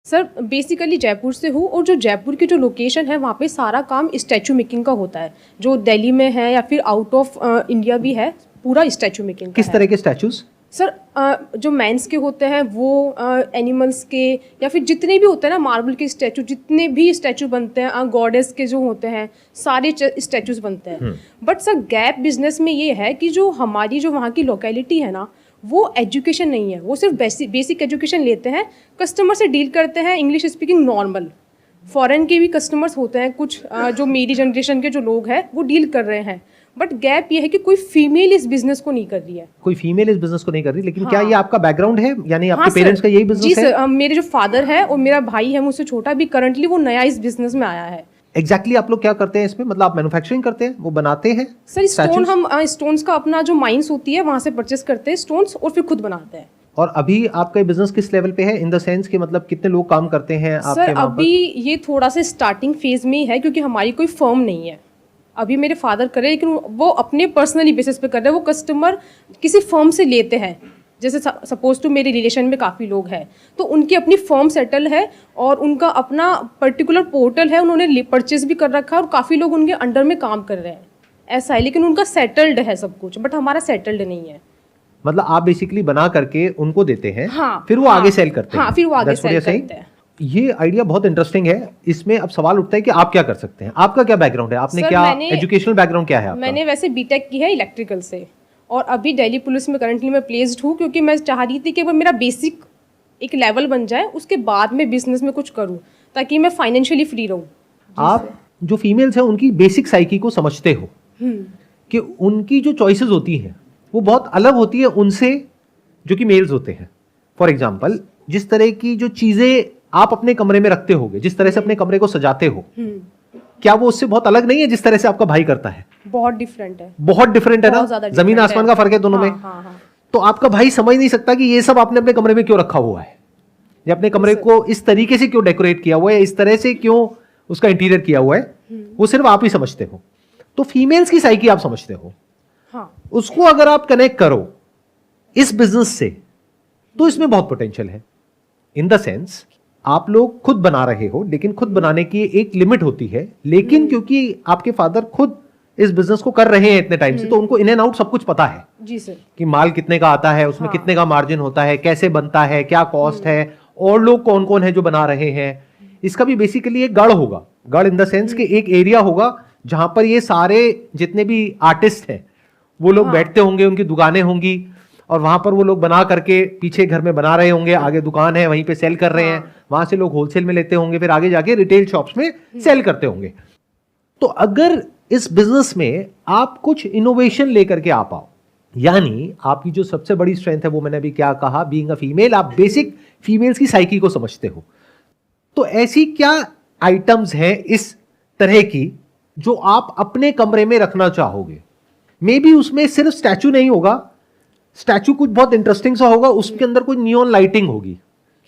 Sir basically Jaipur से हूँ, और जो जयपुर की जो लोकेशन है वहाँ पे सारा काम स्टैचू मेकिंग का होता है। जो दिल्ली में है या फिर आउट ऑफ इंडिया भी है, पूरा स्टैचू मेकिंग का किस तरह के स्टैचूज? सर जो मेंस के होते हैं वो एनिमल्स के, या फिर जितने भी होते हैं ना मार्बल के स्टैचू, जितने भी स्टैचू बनते हैं गॉडेस के जो होते हैं, सारे स्टैचूज बनते हैं। बट सर गैप बिजनेस में ये है कि जो हमारी जो वहाँ की लोकेलिटी है ना, वो एजुकेशन नहीं है। वो सिर्फ बेसिक एजुकेशन लेते हैं, कस्टमर से डील करते हैं इंग्लिश स्पीकिंग नॉर्मल। फॉरेन के भी कस्टमर्स होते हैं कुछ, जो मेरी जनरेशन के जो लोग हैं वो डील कर रहे हैं। बट गैप ये है कि कोई फीमेल इस बिजनेस को नहीं कर रही है। कोई फीमेल इस बिजनेस को नहीं कर रही, लेकिन हाँ। क्या ये आपका बैकग्राउंड है, यानी आपके पेरेंट्स का यही बिजनेस है? जी सर, मेरे जो फादर है और मेरा भाई है मुझसे छोटा, भी करंटली वो नया इस बिजनेस में आया है। एग्जैक्टली आप लोग क्या करते हैं इसमें? मतलब आप मैन्युफैक्चरिंग करते हैं, वो बनाते हैं? सर स्टोन, हम स्टोन्स का अपना जो माइंस होती है वहां से परचेस करते हैं स्टोन्स, और फिर खुद बनाते हैं। और अभी आपका बिजनेस किस लेवल पे है, इन द सेंस कि मतलब कितने लोग काम करते हैं आपके सर वहाँ पर? अभी ये थोड़ा सा स्टार्टिंग फेज में ही है, क्योंकि हमारी कोई फर्म नहीं है। अभी मेरे फादर कर रहे हैं, लेकिन वो अपने पर्सनली बेसिस पे कर रहे हैं। वो कस्टमर किसी फर्म से लेते हैं, जैसे सपोज टू मेरे रिलेशन में काफ़ी लोग हैं, तो उनकी अपनी फर्म सेटल है और उनका अपना पर्टिकुलर पोर्टल है, उन्होंने परचेज भी कर रखा है, और काफ़ी लोग उनके अंडर में काम कर रहे हैं। ऐसा है, लेकिन उनका सेटल्ड है सब कुछ, बट हमारा सेटल्ड नहीं है। मतलब आप बेसिकली बना करके उनको देते हैं, हाँ, फिर वो आगे सेल करते हैं। हाँ, फिर वो आगे That's what cell you're saying? करते हैं। ये आइडिया बहुत इंटरेस्टिंग है। इसमें अब सवाल उठता है कि आप क्या कर सकते हैं, आपका क्या बैकग्राउंड है, आपने सर, क्या एजुकेशनल बैकग्राउंड क्या है आपका? मैंने वैसे बीटेक की है इलेक्ट्रिकल से, और अभी दिल्ली पुलिस में करंटली मैं प्लेस्ड हूँ, क्योंकि मैं चाह रही थी कि वो मेरा बेसिक एक लेवल बन जाए, उसके बाद में बिजनेस में कुछ करूँ, ताकि मैं फाइनेंशियली फ्री रहूँ। आप जो फीमेल्स हैं उनकी बेसिक साइकी को समझते हो कि उनकी जो चॉइसेस होती हैं वो बहुत अलग होती है उनसे जो कि मेल्स होते हैं। फॉर एग्जाम्पल, जिस तरह की जो चीजें आप अपने कमरे में रखते होगे, जिस तरह से अपने कमरे को सजाते हो, क्या वो उससे बहुत अलग नहीं है जिस तरह से आपका भाई करता है? बहुत डिफरेंट है। बहुत डिफरेंट है ना, जमीन आसमान का फर्क है दोनों में। तो आपका भाई समझ नहीं सकता कि ये सब आपने अपने कमरे में क्यों रखा हुआ है, या अपने कमरे को इस तरीके से क्यों डेकोरेट किया हुआ है, इस तरह से क्यों उसका इंटीरियर किया हुआ है, वो सिर्फ आप ही समझते हो। तो फीमेल्स की साइकी आप समझते हो। हाँ। उसको अगर आप कनेक्ट करो इस बिजनेस से, तो इसमें बहुत पोटेंशियल है। इन द सेंस आप लोग खुद बना रहे हो, लेकिन खुद बनाने की एक लिमिट होती है। लेकिन क्योंकि आपके फादर खुद इस बिजनेस को कर रहे हैं इतने टाइम से, तो उनको इन एंड आउट सब कुछ पता है। जी सर। कि माल कितने का आता है, उसमें कितने का मार्जिन होता है, कैसे बनता है, क्या कॉस्ट है, और लोग कौन कौन है जो बना रहे हैं। इसका भी बेसिकली एक गढ़ होगा। गढ़ इन द सेंस कि एक एरिया होगा जहां पर ये सारे जितने भी आर्टिस्ट हैं वो लोग बैठते होंगे, उनकी दुकानें होंगी, और वहां पर वो लोग बना करके पीछे घर में बना रहे होंगे, आगे दुकान है वहीं पे सेल कर रहे हैं, वहां से लोग होलसेल में लेते होंगे, फिर आगे जाके रिटेल शॉप्स में सेल करते होंगे। तो अगर इस बिजनेस में आप कुछ इनोवेशन लेकर के आ पाओ, यानी आपकी जो सबसे बड़ी स्ट्रेंथ है वो मैंने अभी क्या कहा, बीइंग अ फीमेल, आप बेसिक फीमेल्स की साइकी को समझते हो। तो ऐसी क्या आइटम्स हैं इस तरह की जो आप अपने कमरे में रखना चाहोगे? मे बी उसमें सिर्फ स्टैचू नहीं होगा, स्टैचू कुछ बहुत इंटरेस्टिंग सा होगा, उसके अंदर कुछ नियॉन लाइटिंग होगी,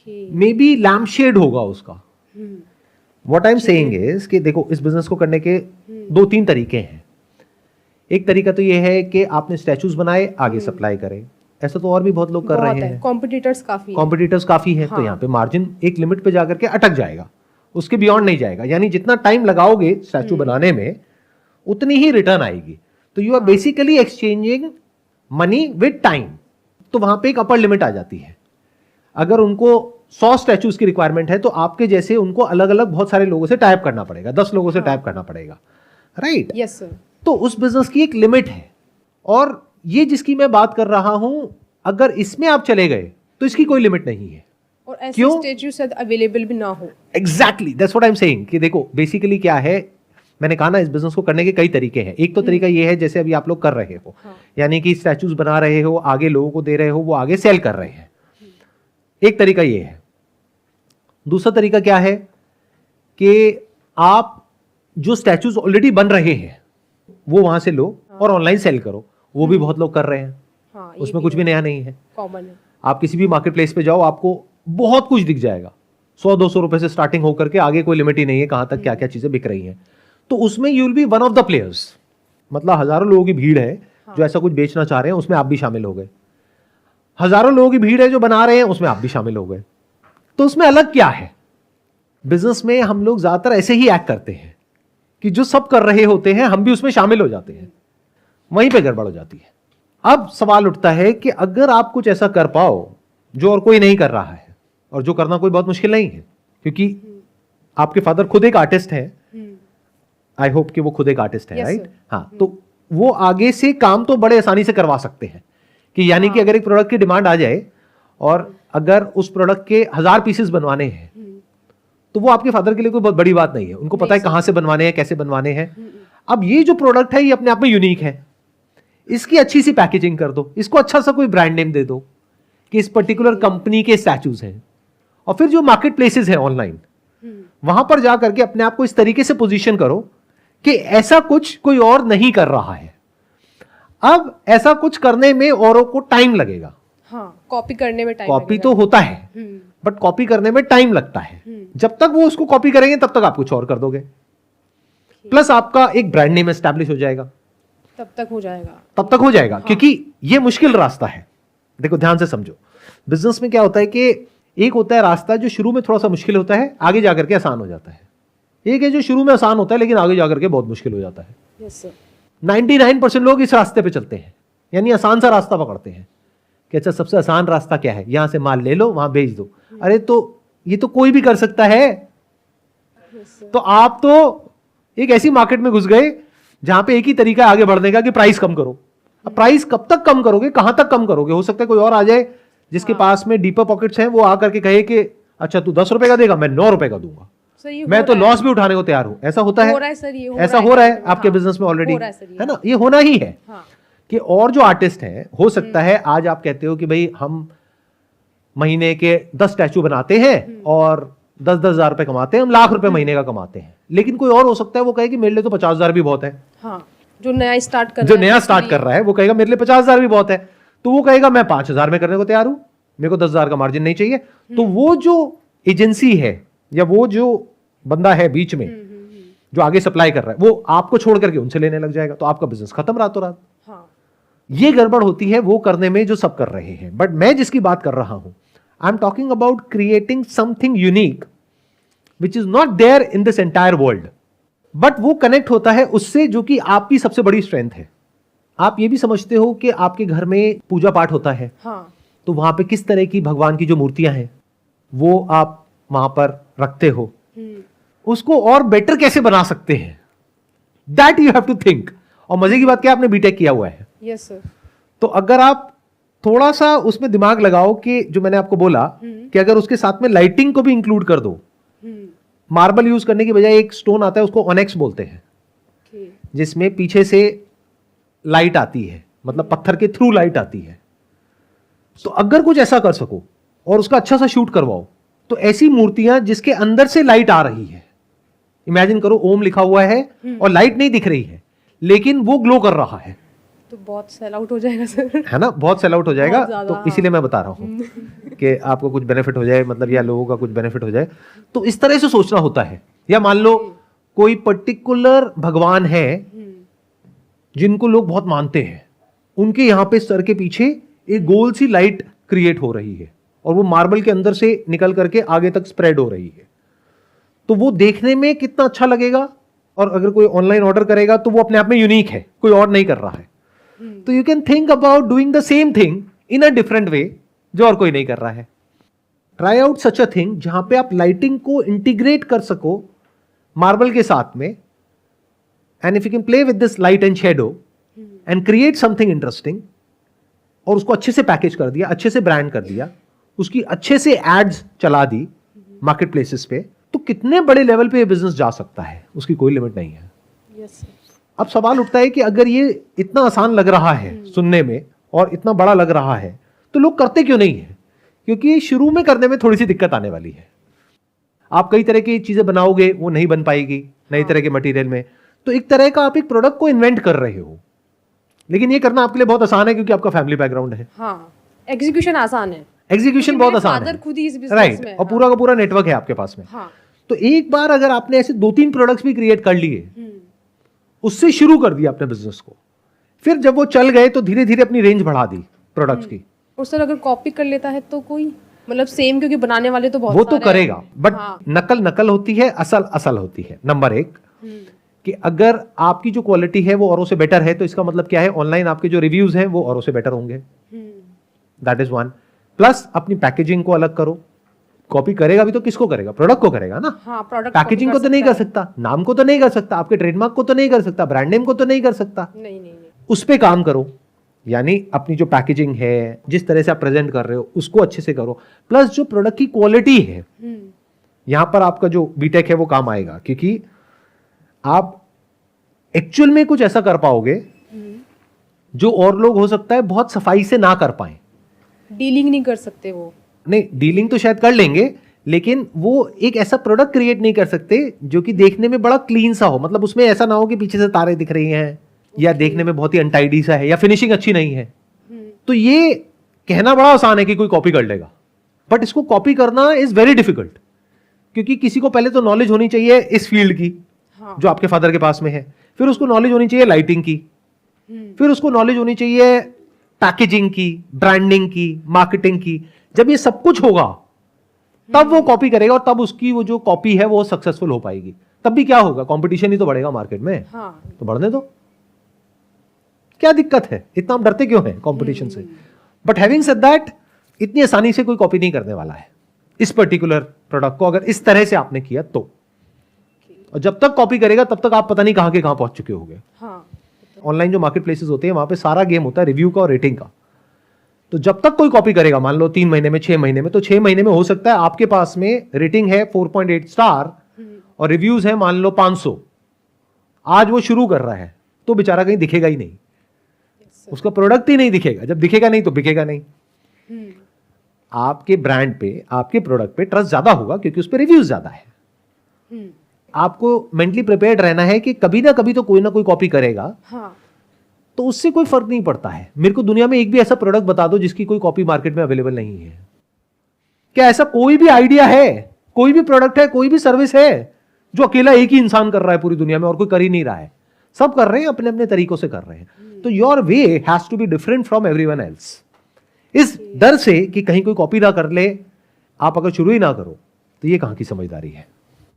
मे बी लैम्प शेड होगा उसका। What I am saying is कि देखो, इस बिजनेस को करने के 2-3 तरीके हैं। एक तरीका तो ये है कि आपने स्टैचूज बनाए, आगे सप्लाई करें। ऐसा तो और भी बहुत लोग कर रहे हैं। कॉम्पिटिटर्स काफी हैं। तो यहाँ पे मार्जिन एक लिमिट पे जाकर के अटक जाएगा, उसके बियॉन्ड नहीं जाएगा। यानी जितना टाइम लगाओगे स्टैचू बनाने में, उतनी ही रिटर्न आएगी। तो you are basically exchanging money with time. तो वहां पे एक अपर लिमिट आ जाती है। अगर उनको 100 स्टैचूज की रिक्वायरमेंट है, तो आपके जैसे उनको अलग अलग बहुत सारे लोगों से टाइप करना पड़ेगा, 10 लोगों से टाइप करना पड़ेगा, राइट? Yes sir. तो उस बिजनेस की एक लिमिट है, और ये जिसकी मैं बात कर रहा हूं, अगर इसमें आप चले गए तो इसकी कोई लिमिट नहीं है। और ऐसे स्टैचू शायद अवेलेबल भी ना हो। Exactly, that's what I am saying कि देखो बेसिकली क्या है, मैंने कहा ना, इस बिजनेस को करने के कई तरीके हैं। एक तो तरीका ये है जैसे अभी आप लोग कर रहे हो, यानी कि स्टैचूज बना रहे हो, आगे लोगों को दे रहे हो, वो आगे सेल कर रहे हैं। एक तरीका ये है। दूसरा तरीका क्या है कि आप जो स्टैचूज ऑलरेडी बन रहे हैं वो वहां से लो और ऑनलाइन सेल करो। वो भी बहुत लोग कर रहे हैं, उसमें कुछ भी नया नहीं है, कॉमन है। आप किसी भी मार्केट प्लेस पे जाओ, आपको बहुत कुछ दिख जाएगा। 100-200 रुपए से स्टार्टिंग होकर के आगे कोई लिमिट ही नहीं है कहां तक क्या क्या चीजें बिक रही हैं। तो उसमें you will be one of the players. मतलब हजारों लोगों की भीड़ है जो ऐसा कुछ बेचना चाह रहे हैं, उसमें आप भी शामिल हो गए। हजारों लोगों की भीड़ है जो बना रहे हैं, उसमें आप भी शामिल हो गए। तो उसमें अलग क्या है? बिजनेस में हम लोग ज्यादातर ऐसे ही एक्ट करते हैं कि जो सब कर रहे होते हैं हम भी उसमें शामिल हो जाते हैं, वहीं पे गड़बड़ हो जाती है। अब सवाल उठता है कि अगर आप कुछ ऐसा कर पाओ जो और कोई नहीं कर रहा है, और जो करना कोई बहुत मुश्किल नहीं है, क्योंकि आपके फादर खुद एक आर्टिस्ट है, आई होप कि वो खुद एक आर्टिस्ट है, Yes, राइट? sir. हाँ, तो वो आगे से काम तो बड़े आसानी से करवा सकते हैं कि यानी कि अगर एक प्रोडक्ट की डिमांड आ जाए और अगर उस प्रोडक्ट के 1000 पीसेस बनवाने हैं तो वो आपके फादर के लिए कोई बहुत बड़ी बात नहीं है, उनको पता है कहां से बनवाने हैं, कैसे बनवाने हैं। अब ये जो प्रोडक्ट है ये अपने आप में यूनिक है, इसकी अच्छी सी पैकेजिंग कर दो, इसको अच्छा सा कोई ब्रांड नेम दे दो कि इस पर्टिकुलर कंपनी के स्टैचूज हैं, और फिर जो मार्केट प्लेसेस हैं ऑनलाइन वहां पर जा करके अपने आप को इस तरीके से पोजीशन करो कि ऐसा कुछ कोई और नहीं कर रहा है। अब ऐसा कुछ करने में औरों को टाइम लगेगा, हाँ, कॉपी करने में टाइम कॉपी तो होता है बट कॉपी करने में टाइम लगता है। जब तक वो उसको कॉपी करेंगे तब तक आप कुछ और कर दोगे, प्लस आपका एक ब्रांड नेम एस्टैब्लिश हो जाएगा, तब तक हो जाएगा, तब तक हो जाएगा। क्योंकि ये मुश्किल रास्ता है, देखो ध्यान से समझो। बिजनेस में क्या होता है कि एक होता है रास्ता जो शुरू में थोड़ा सा मुश्किल होता है, आगे जाकर के आसान हो जाता है। एक है जो शुरू में आसान होता है लेकिन आगे जाकर के बहुत मुश्किल हो जाता है। Yes sir. 99% लोग इस रास्ते पे चलते हैं, यानी आसान सा रास्ता पकड़ते हैं कि अच्छा सबसे आसान रास्ता क्या है, यहां से माल ले लो वहां बेच दो। अरे तो ये तो कोई भी कर सकता है। तो आप तो एक ऐसी मार्केट में घुस गए जहां पे एक ही तरीका है आगे बढ़ने का कि प्राइस कम करो। अब प्राइस कब तक कम करोगे, कहां तक कम करोगे? हो सकता है कोई और आ जाए जिसके पास में डीपर पॉकेट्स हैं, वो आकर के कहे कि अच्छा तू 10 रुपए का देगा, मैं 9 रुपए का दूंगा, मैं तो लॉस भी उठाने को तैयार हूं। ऐसा होता है, ऐसा हो रहा है आपके बिजनेस में ऑलरेडी, है ना? ये होना ही है कि और जो आर्टिस्ट हैं, हो सकता है आज आप कहते हो कि भाई हम महीने के 10 स्टैचू बनाते हैं और 10-10 हजार रुपए कमाते हैं, हम लाख रुपए महीने का कमाते हैं। लेकिन कोई और हो सकता है वो कहे कि मेरे लिए तो 50,000 भी बहुत है। हाँ, जो नया स्टार्ट कर रहा है वो कहेगा मेरे लिए 50,000 भी बहुत है। तो वो कहेगा मैं 5,000 में करने को तैयार हूं, मेरे को 10,000 का मार्जिन नहीं चाहिए। तो वो जो एजेंसी है या वो जो बंदा है बीच में जो आगे सप्लाई कर रहा है, वो आपको छोड़ करके उनसे लेने लग जाएगा, तो आपका बिजनेस खत्म रातों रात। ये गड़बड़ होती है वो करने में जो सब कर रहे हैं। बट मैं जिसकी बात कर रहा हूं, I am talking about creating something unique which is not there in this entire world, but वो कनेक्ट होता है उससे जो कि आपकी सबसे बड़ी स्ट्रेंथ है। आप ये भी समझते हो कि आपके घर में पूजा पाठ होता है, तो वहां पे किस तरह की भगवान की जो मूर्तियां हैं वो आप वहां पर रखते हो, उसको और बेटर कैसे बना सकते हैं, that you have to think. और मजे की बात क्या, आपने बीटेक किया हुआ है। Yes sir. तो अगर आप थोड़ा सा उसमें दिमाग लगाओ कि जो मैंने आपको बोला कि अगर उसके साथ में लाइटिंग को भी इंक्लूड कर दो, मार्बल यूज करने की बजाय एक स्टोन आता है उसको ऑनेक्स बोलते हैं, जिसमें पीछे से लाइट आती है, मतलब पत्थर के थ्रू लाइट आती है। तो अगर कुछ ऐसा कर सको और उसका अच्छा सा शूट करवाओ, तो ऐसी मूर्तियां जिसके अंदर से लाइट आ रही है, इमेजिन करो ओम लिखा हुआ है और लाइट नहीं दिख रही है लेकिन वो ग्लो कर रहा है, तो बहुत सेल आउट हो जाएगा सर, है ना? बहुत सेल आउट हो जाएगा। तो इसीलिए मैं बता रहा हूं कि आपको कुछ बेनिफिट हो जाए, मतलब या लोगों का कुछ बेनिफिट हो जाए। तो इस तरह से सोचना होता है। या मान लो कोई पर्टिकुलर भगवान है जिनको लोग बहुत मानते हैं, उनके यहां पे सर के पीछे एक गोल सी लाइट क्रिएट हो रही है और वो मार्बल के अंदर से निकल करके आगे तक स्प्रेड हो रही है। तो वो देखने में कितना अच्छा लगेगा, और अगर कोई ऑनलाइन ऑर्डर करेगा तो वो अपने आप में यूनिक है, कोई और नहीं कर रहा है। तो you can think about doing the same thing in a different way जो और कोई नहीं कर रहा है। Try out such a thing जहां पे आप लाइटिंग को इंटीग्रेट कर सको मार्बल के साथ में, and if you can play with this light and shadow and create something interesting, और उसको अच्छे से पैकेज कर दिया, अच्छे से ब्रांड कर दिया, उसकी अच्छे से एड्स चला दी मार्केट प्लेसेस पे, तो कितने बड़े लेवल पे ये बिजनेस जा सकता है, उसकी कोई लिमिट नहीं है। yes, अब सवाल उठता है कि अगर ये इतना आसान लग रहा है सुनने में और इतना बड़ा लग रहा है, तो लोग करते क्यों नहीं है? क्योंकि शुरू में करने में थोड़ी सी दिक्कत आने वाली है। आप कई तरह की चीजें बनाओगे, वो नहीं बन पाएगी नई तरह के मटेरियल में। तो एक तरह का आप एक प्रोडक्ट को इन्वेंट कर रहे हो, लेकिन ये करना आपके लिए बहुत आसान है क्योंकि आपका फैमिली बैकग्राउंड है। हाँ, एग्जीक्यूशन आसान है, एग्जीक्यूशन बहुत आसान है, खुद ही इस बिजनेस राइट, में, और पूरा का पूरा नेटवर्क है आपके पास में। तो एक बार अगर आपने ऐसे 2-3 प्रोडक्ट्स भी क्रिएट कर लिए, उससे शुरू कर दिया अपने बिजनेस को, फिर जब वो चल गए तो धीरे धीरे अपनी रेंज बढ़ा दी प्रोडक्ट्स की। और सर अगर कॉपी कर लेता है तो कोई मतलब सेम, क्योंकि बनाने वाले तो बहुत वो तो सारे हैं। करेगा, बट हाँ। नकल नकल होती है, असल असल होती है। नंबर एक हम्म, कि अगर आपकी जो क्वालिटी है वो औरों से बेटर है, तो इसका मतलब क्या है, ऑनलाइन आपके जो रिव्यूज हैं वो औरों से बेटर होंगे। That is one. प्लस अपनी पैकेजिंग को अलग करो। कॉपी करेगा भी तो किसको करेगा, प्रोडक्ट को करेगा ना। हाँ, प्रोडक्ट पैकेजिंग को तो नहीं कर सकता, नाम को तो नहीं कर सकता, आपके ट्रेडमार्क को तो नहीं कर सकता, ब्रांड नेम को तो नहीं कर सकता। नहीं नहीं नहीं। उस पे काम करो, यानी अपनी जो पैकेजिंग है, जिस तरह से आप प्रेजेंट कर रहे हो उसको अच्छे से करो। प्लस जो प्रोडक्ट की क्वालिटी है, यहां पर आपका जो बीटेक है वो काम आएगा, क्योंकि आप एक्चुअल में कुछ ऐसा कर पाओगे जो और लोग हो सकता है बहुत सफाई से ना कर पाए। डीलिंग नहीं कर सकते वो। नहीं, डीलिंग तो शायद कर लेंगे, लेकिन वो एक ऐसा प्रोडक्ट क्रिएट नहीं कर सकते जो कि देखने में बड़ा क्लीन सा हो। मतलब उसमें ऐसा ना हो कि पीछे से तारे दिख रही हैं, या देखने में बहुत ही अनटाइडी सा है, या फिनिशिंग अच्छी नहीं है। तो ये कहना बड़ा आसान है कि कोई कॉपी कर लेगा, बट इसको कॉपी करना इज वेरी डिफिकल्ट, क्योंकि किसी को पहले तो नॉलेज होनी चाहिए इस फील्ड की, हाँ। जो आपके फादर के पास में है। फिर उसको नॉलेज होनी चाहिए लाइटिंग की, फिर उसको नॉलेज होनी चाहिए पैकेजिंग की, ब्रांडिंग की, मार्केटिंग की। जब ये सब कुछ होगा तब वो कॉपी करेगा, और तब उसकी वो जो कॉपी है वो सक्सेसफुल हो पाएगी। तब भी क्या होगा, कंपटीशन ही तो बढ़ेगा मार्केट में। हाँ। तो बढ़ने दो, क्या दिक्कत है, इतना आप डरते क्यों हैं कंपटीशन से। बट हैविंग सेड दैट, इतनी आसानी से कोई कॉपी नहीं करने वाला है इस पर्टिकुलर प्रोडक्ट को, अगर इस तरह से आपने किया तो। और जब तक कॉपी करेगा तब तक आप पता नहीं कहां के कहां पहुंच चुके होंगे। हाँ। ऑनलाइन जो मार्केट प्लेसेस होते हैं वहां पे सारा गेम होता है रिव्यू का और रेटिंग का। तो जब तक कोई कॉपी करेगा, मान लो 3 महीने में, 6 महीने में, तो 6 महीने में हो सकता है आपके पास में रेटिंग है 4.8 स्टार और रिव्यूज है मान लो 500। आज वो शुरू कर रहा है तो बेचारा कहीं दिखेगा ही नहीं, उसका प्रोडक्ट ही नहीं दिखेगा। जब दिखेगा नहीं तो बिकेगा नहीं। आपके ब्रांड पे, आपके प्रोडक्ट पे ट्रस्ट ज्यादा होगा क्योंकि उस पर रिव्यूज ज्यादा है। आपको मेंटली प्रिपेयर्ड रहना है कि कभी ना कभी तो कोई ना कोई कॉपी करेगा। हाँ। तो उससे कोई फर्क नहीं पड़ता है। मेरे को दुनिया में एक भी ऐसा प्रोडक्ट बता दो जिसकी कोई कॉपी मार्केट में अवेलेबल नहीं है। क्या ऐसा कोई भी आइडिया है, कोई भी प्रोडक्ट है, कोई भी सर्विस है जो अकेला एक ही इंसान कर रहा है पूरी दुनिया में और कोई कर ही नहीं रहा है? सब कर रहे हैं, अपने अपने तरीकों से कर रहे हैं। तो your way has to be different from everyone else. इस डर से कि कहीं कोई कॉपी ना कर ले, आप अगर शुरू ही ना करो, तो ये कहां की समझदारी है।